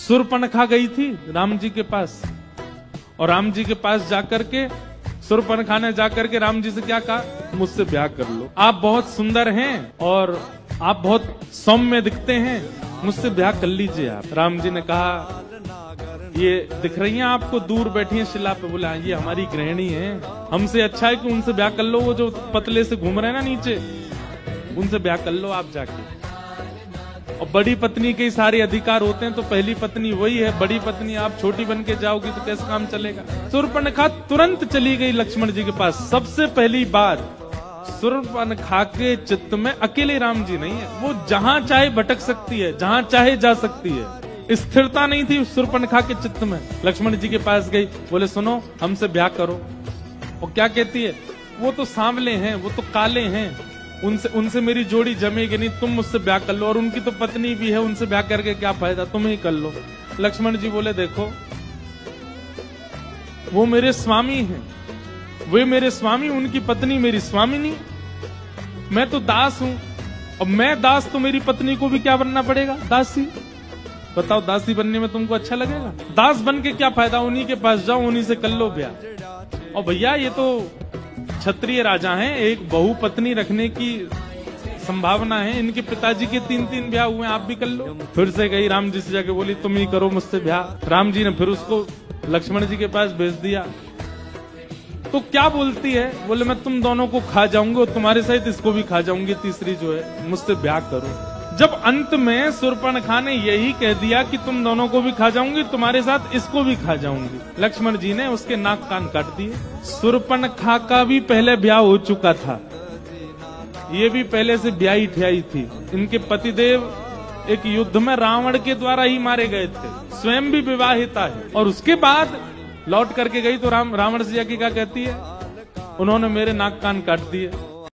शूर्पणखा गई थी राम जी के पास, और राम जी के पास जाकर के शूर्पणखा ने जाकर के राम जी से क्या कहा, मुझसे ब्याह कर लो, आप बहुत सुंदर हैं और आप बहुत सौम्य दिखते हैं, मुझसे ब्याह कर लीजिए आप। राम जी ने कहा, ये दिख रही हैं आपको दूर बैठी हैं शिला पे? बोला ये हमारी गृहिणी है, हमसे अच्छा है कि उनसे ब्याह कर लो, वो जो पतले से घूम रहे हैं ना नीचे, उनसे ब्याह कर लो आप जाके। और बड़ी पत्नी के सारे अधिकार होते हैं, तो पहली पत्नी वही है, बड़ी पत्नी आप छोटी बन के जाओगी तो कैसे काम चलेगा। शूर्पणखा तुरंत चली गई लक्ष्मण जी के पास। सबसे पहली बात, शूर्पणखा के चित्त में अकेले राम जी नहीं है, वो जहां चाहे भटक सकती है, जहां चाहे जा सकती है। स्थिरता नहीं थी शूर्पणखा के चित्त में। लक्ष्मण जी के पास गई, बोले सुनो हमसे ब्याह करो। और क्या कहती है, वो तो सांवले हैं, वो तो काले हैं, उनसे मेरी जोड़ी जमेगी नहीं, तुम मुझसे ब्याह कर लो, और उनकी तो पत्नी भी है, उनसे ब्याह करके क्या फायदा, तुम ही कर लो। लक्ष्मण जी बोले देखो, वो मेरे स्वामी हैं, वे मेरे स्वामी, उनकी पत्नी मेरी स्वामिनी, मैं तो दास हूं, और मैं दास तो मेरी पत्नी को भी क्या बनना पड़ेगा, दासी। बताओ दासी बनने में तुमको अच्छा लगेगा? दास बन के क्या फायदा, उन्हीं के पास जाओ, उन्हीं से कर लो ब्याह। और भैया ये तो क्षत्रिय राजा हैं, एक बहु पत्नी रखने की संभावना है, इनके पिताजी के 3-3 ब्याह हुए, आप भी कर लो। फिर से गई राम जी से जाके बोली तुम ही करो मुझसे ब्याह। राम जी ने फिर उसको लक्ष्मण जी के पास भेज दिया। तो क्या बोलती है, बोले मैं तुम दोनों को खा जाऊंगी और तुम्हारे सहित इसको भी खा जाऊंगी, तीसरी जो है, मुझसे ब्याह करो। जब अंत में शूर्पणखा ने यही कह दिया कि तुम दोनों को भी खा जाऊंगी, तुम्हारे साथ इसको भी खा जाऊंगी, लक्ष्मण जी ने उसके नाक कान काट दिए। शूर्पणखा का भी पहले ब्याह हो चुका था, ये भी पहले से ब्याही ठियाई थी। इनके पतिदेव एक युद्ध में रावण के द्वारा ही मारे गए थे, स्वयं भी विवाहिता है, और उसके बाद लौट करके गई तो रावण से जाके क्या कहती है, उन्होंने मेरे नाक कान काट दिए।